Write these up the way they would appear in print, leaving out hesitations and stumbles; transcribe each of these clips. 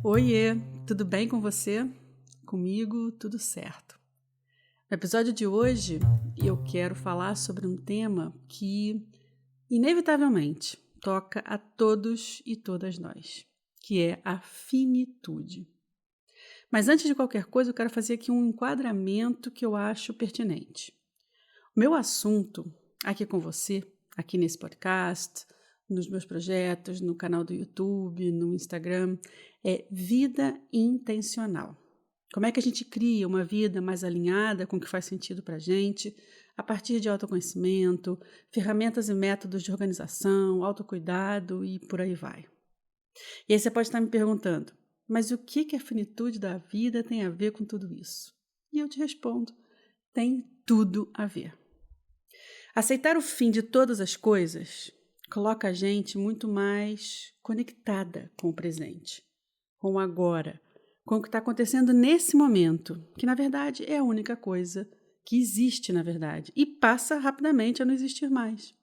Oiê, tudo bem com você? Comigo, tudo certo. No episódio de hoje, eu quero falar sobre um tema que, inevitavelmente, toca a todos e todas nós, que é a finitude. Mas antes de qualquer coisa, eu quero fazer aqui um enquadramento que eu acho pertinente. O meu assunto aqui com você, aqui nesse podcast, nos meus projetos, no canal do YouTube, no Instagram, é vida intencional. Como é que a gente cria uma vida mais alinhada com o que faz sentido para a gente, a partir de autoconhecimento, ferramentas e métodos de organização, autocuidado e por aí vai. E aí você pode estar me perguntando, mas o que a finitude da vida tem a ver com tudo isso? E eu te respondo, tem tudo a ver. Aceitar o fim de todas as coisas coloca a gente muito mais conectada com o presente, com o agora, com o que está acontecendo nesse momento, que na verdade é a única coisa que existe na verdade e passa rapidamente a não existir mais.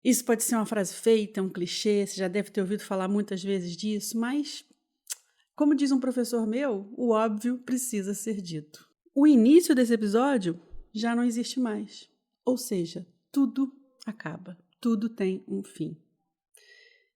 Isso pode ser uma frase feita, um clichê, você já deve ter ouvido falar muitas vezes disso, mas, como diz um professor meu, o óbvio precisa ser dito. O início desse episódio já não existe mais. Ou seja, tudo acaba, tudo tem um fim.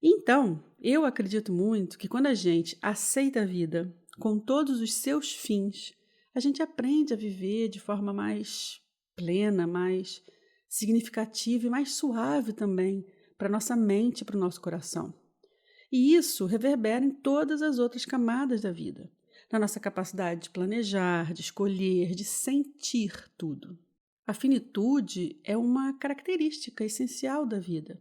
Então, eu acredito muito que quando a gente aceita a vida com todos os seus fins, a gente aprende a viver de forma mais plena, mais significativa e mais suave também para nossa mente e para o nosso coração. E isso reverbera em todas as outras camadas da vida, na nossa capacidade de planejar, de escolher, de sentir tudo. A finitude é uma característica essencial da vida.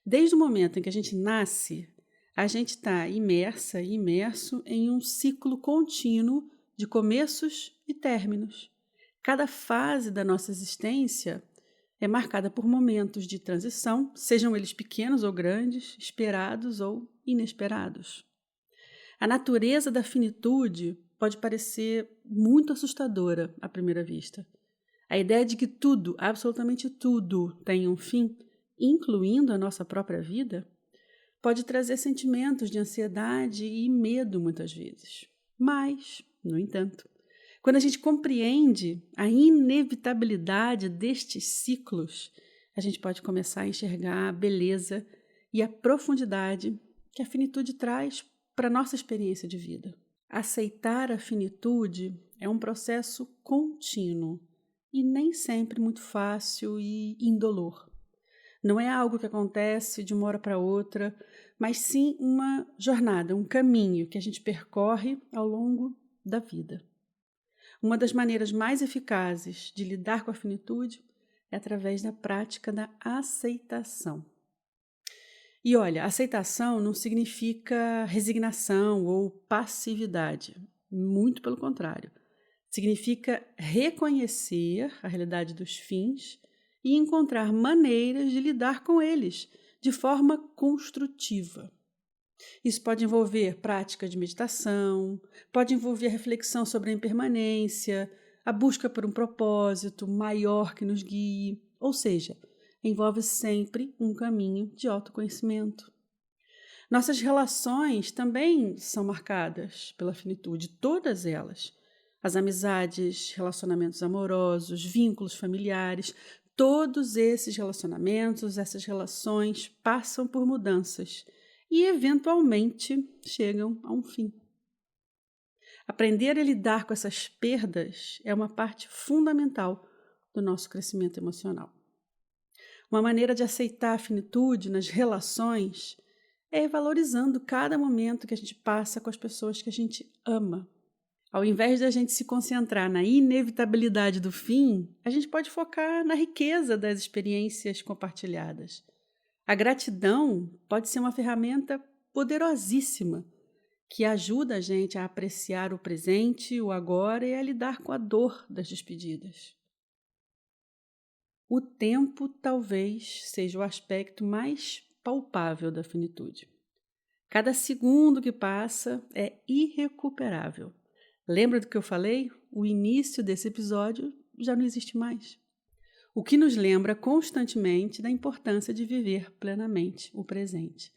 Desde o momento em que a gente nasce, a gente está imersa e imerso em um ciclo contínuo de começos e términos. Cada fase da nossa existência é marcada por momentos de transição, sejam eles pequenos ou grandes, esperados ou inesperados. A natureza da finitude pode parecer muito assustadora à primeira vista. A ideia de que tudo, absolutamente tudo, tem um fim, incluindo a nossa própria vida, pode trazer sentimentos de ansiedade e medo muitas vezes. Mas, no entanto, quando a gente compreende a inevitabilidade destes ciclos, a gente pode começar a enxergar a beleza e a profundidade que a finitude traz para a nossa experiência de vida. Aceitar a finitude é um processo contínuo e nem sempre muito fácil e indolor. Não é algo que acontece de uma hora para outra, mas sim uma jornada, um caminho que a gente percorre ao longo da vida. Uma das maneiras mais eficazes de lidar com a finitude é através da prática da aceitação. E olha, aceitação não significa resignação ou passividade, muito pelo contrário. Significa reconhecer a realidade dos fins e encontrar maneiras de lidar com eles de forma construtiva. Isso pode envolver prática de meditação, pode envolver reflexão sobre a impermanência, a busca por um propósito maior que nos guie, ou seja, envolve sempre um caminho de autoconhecimento. Nossas relações também são marcadas pela finitude, todas elas. As amizades, relacionamentos amorosos, vínculos familiares, todos esses relacionamentos, essas relações passam por mudanças e, eventualmente, chegam a um fim. Aprender a lidar com essas perdas é uma parte fundamental do nosso crescimento emocional. Uma maneira de aceitar a finitude nas relações é valorizando cada momento que a gente passa com as pessoas que a gente ama. Ao invés de a gente se concentrar na inevitabilidade do fim, a gente pode focar na riqueza das experiências compartilhadas. A gratidão pode ser uma ferramenta poderosíssima que ajuda a gente a apreciar o presente, o agora e a lidar com a dor das despedidas. O tempo talvez seja o aspecto mais palpável da finitude. Cada segundo que passa é irrecuperável. Lembra do que eu falei? O início desse episódio já não existe mais. O que nos lembra constantemente da importância de viver plenamente o presente.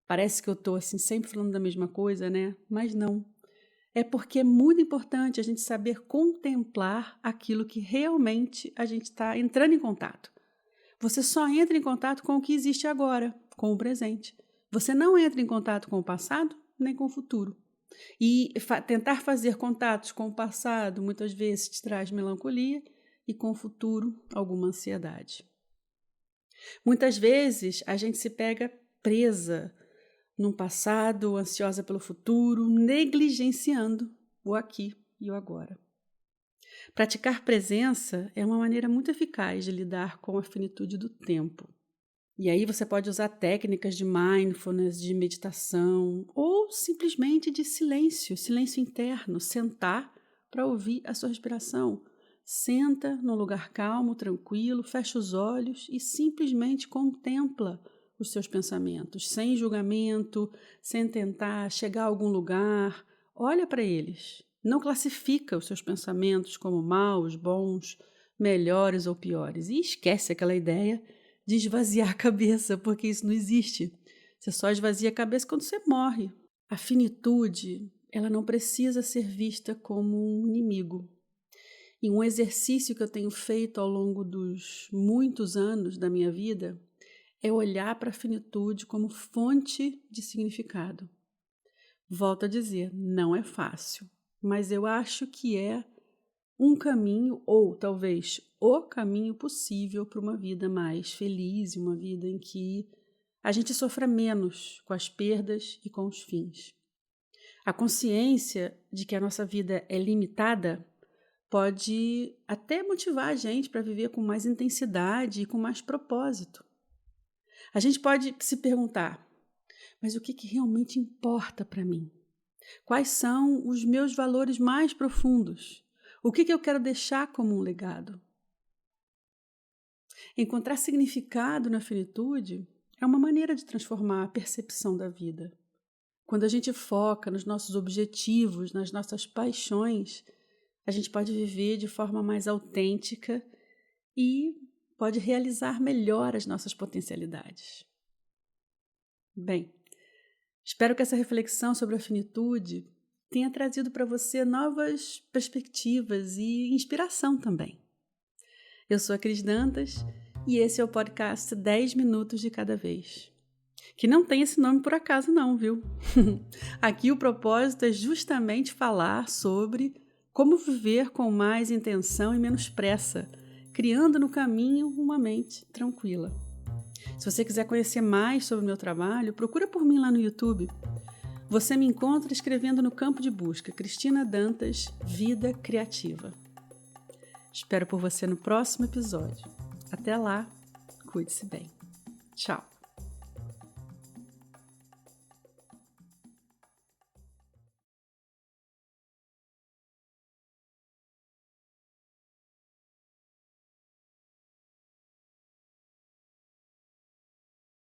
Parece que eu estou assim, sempre falando da mesma coisa, né? Mas não. É porque é muito importante a gente saber contemplar aquilo que realmente a gente está entrando em contato. Você só entra em contato com o que existe agora, com o presente. Você não entra em contato com o passado nem com o futuro. E tentar fazer contatos com o passado muitas vezes te traz melancolia e com o futuro alguma ansiedade. Muitas vezes a gente se pega presa num passado, ansiosa pelo futuro, negligenciando o aqui e o agora. Praticar presença é uma maneira muito eficaz de lidar com a finitude do tempo. E aí você pode usar técnicas de mindfulness, de meditação ou simplesmente de silêncio, silêncio interno, sentar para ouvir a sua respiração. Senta num lugar calmo, tranquilo, fecha os olhos e simplesmente contempla os seus pensamentos, sem julgamento, sem tentar chegar a algum lugar. Olha para eles. Não classifica os seus pensamentos como maus, bons, melhores ou piores. E esquece aquela ideia de esvaziar a cabeça, porque isso não existe. Você só esvazia a cabeça quando você morre. A finitude, ela não precisa ser vista como um inimigo. E um exercício que eu tenho feito ao longo dos muitos anos da minha vida é olhar para a finitude como fonte de significado. Volto a dizer, não é fácil, mas eu acho que é um caminho, ou talvez o caminho possível para uma vida mais feliz, uma vida em que a gente sofra menos com as perdas e com os fins. A consciência de que a nossa vida é limitada pode até motivar a gente para viver com mais intensidade e com mais propósito. A gente pode se perguntar, mas o que realmente importa para mim? Quais são os meus valores mais profundos? O que eu quero deixar como um legado? Encontrar significado na finitude é uma maneira de transformar a percepção da vida. Quando a gente foca nos nossos objetivos, nas nossas paixões, a gente pode viver de forma mais autêntica e pode realizar melhor as nossas potencialidades. Bem, espero que essa reflexão sobre a finitude tenha trazido para você novas perspectivas e inspiração também. Eu sou a Cris Dantas e esse é o podcast 10 minutos de cada vez. Que não tem esse nome por acaso não, viu? Aqui o propósito é justamente falar sobre como viver com mais intenção e menos pressa, criando no caminho uma mente tranquila. Se você quiser conhecer mais sobre o meu trabalho, procura por mim lá no YouTube. Você me encontra escrevendo no campo de busca Cristina Dantas, Vida Criativa. Espero por você no próximo episódio. Até lá, cuide-se bem. Tchau!